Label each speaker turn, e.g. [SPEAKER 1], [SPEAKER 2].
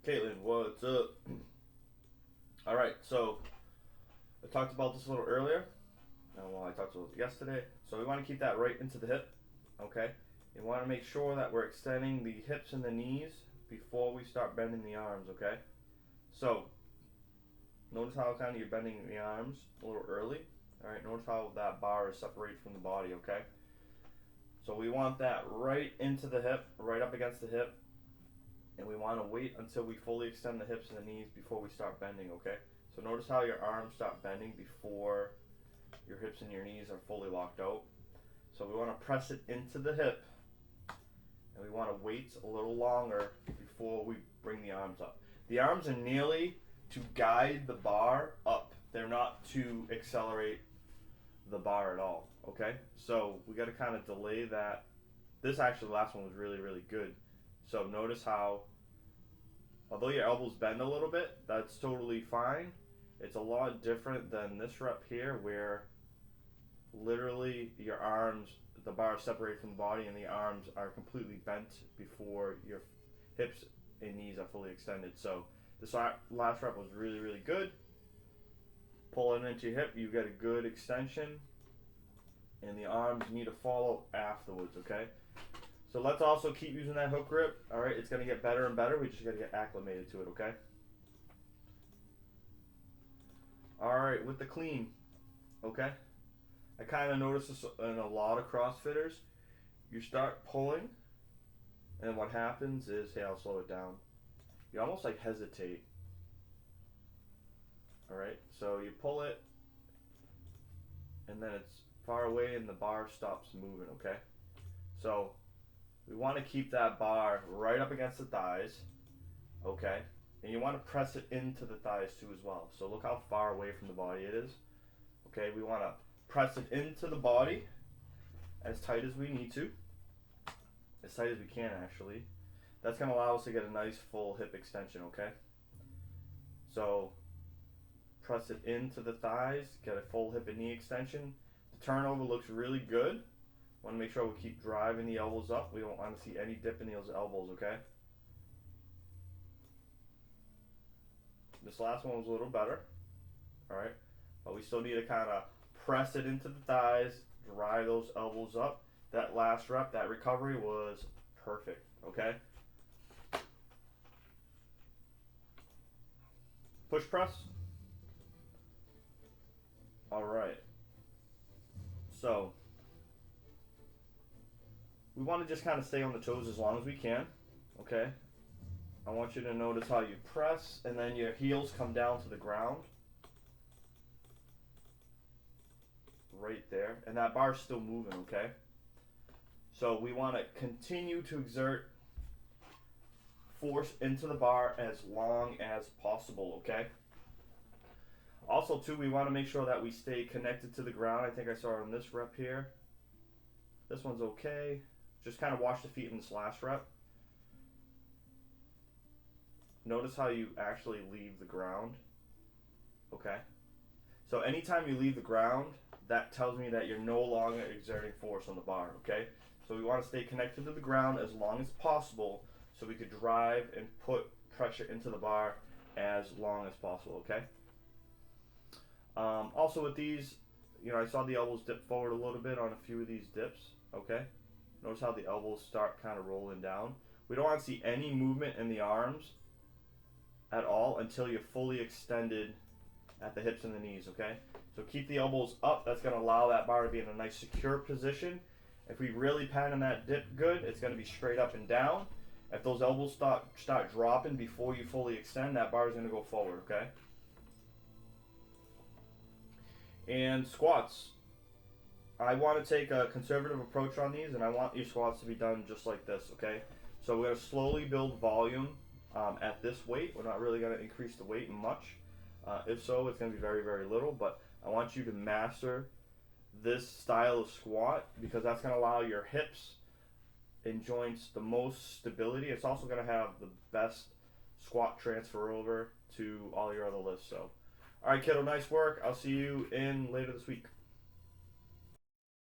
[SPEAKER 1] Caitlin, what's up? Alright, so I talked about this a little earlier. Well, I talked about it yesterday. So we want to keep that right into the hip, okay? You want to make sure that we're extending the hips and the knees before we start bending the arms, okay? So notice how kind of you're bending the arms a little early. Alright, notice how that bar is separated from the body, okay? So we want that right into the hip, right up against the hip. And we want to wait until we fully extend the hips and the knees before we start bending, okay? So notice how your arms start bending before your hips and your knees are fully locked out. So we want to press it into the hip, and we want to wait a little longer before we bring the arms up. The arms are nearly to guide the bar up. They're not to accelerate the bar at all, okay? So we got to kind of delay that. This actually, the last one was really, really good. So notice how, although your elbows bend a little bit, that's totally fine. It's a lot different than this rep here where literally your arms, the bar is separated from the body and the arms are completely bent before your hips and knees are fully extended. So this last rep was really, really good. Pull it into your hip, you get a good extension, and the arms need to follow afterwards, okay? So let's also keep using that hook grip. All right, it's going to get better and better. We just got to get acclimated to it, okay? All right, with the clean, okay? I kind of noticed this in a lot of CrossFitters. You start pulling, and what happens is, hey, I'll slow it down. You almost like hesitate. All right, so you pull it, and then it's far away, and the bar stops moving, okay? So we want to keep that bar right up against the thighs, okay? And you want to press it into the thighs too as well. So look how far away from the body it is. Okay, we want to press it into the body as tight as we need to. As tight as we can, actually. That's going to allow us to get a nice full hip extension, okay? So press it into the thighs, get a full hip and knee extension. The turnover looks really good. Want to make sure we keep driving the elbows up. We don't want to see any dip in those elbows, okay? This last one was a little better, all right? But we still need to kind of press it into the thighs, drive those elbows up. That last rep, that recovery was perfect, okay? Push press. All right. So we want to just kind of stay on the toes as long as we can, okay? I want you to notice how you press and then your heels come down to the ground. Right there. And that bar's still moving, okay? So we want to continue to exert force into the bar as long as possible, okay? Also, too, we want to make sure that we stay connected to the ground. I think I saw it on this rep here. This one's okay. Just kind of wash the feet in this last rep. Notice how you actually leave the ground. Okay? So anytime you leave the ground, that tells me that you're no longer exerting force on the bar, okay? So we want to stay connected to the ground as long as possible so we could drive and put pressure into the bar as long as possible, okay? Also with these, I saw the elbows dip forward a little bit on a few of these dips, okay? Notice how the elbows start kind of rolling down. We don't want to see any movement in the arms at all until you're fully extended at the hips and the knees, okay? So keep the elbows up. That's going to allow that bar to be in a nice secure position. If we really pattern that dip good, it's going to be straight up and down. If those elbows start dropping before you fully extend, that bar is going to go forward, okay? And squats. I want to take a conservative approach on these, and I want your squats to be done just like this, okay? So we're going to slowly build volume at this weight. We're not really going to increase the weight much. If so, it's going to be very, very little, but I want you to master this style of squat because that's going to allow your hips and joints the most stability. It's also going to have the best squat transfer over to all your other lifts. So, all right, kiddo, nice work. I'll see you in later this week.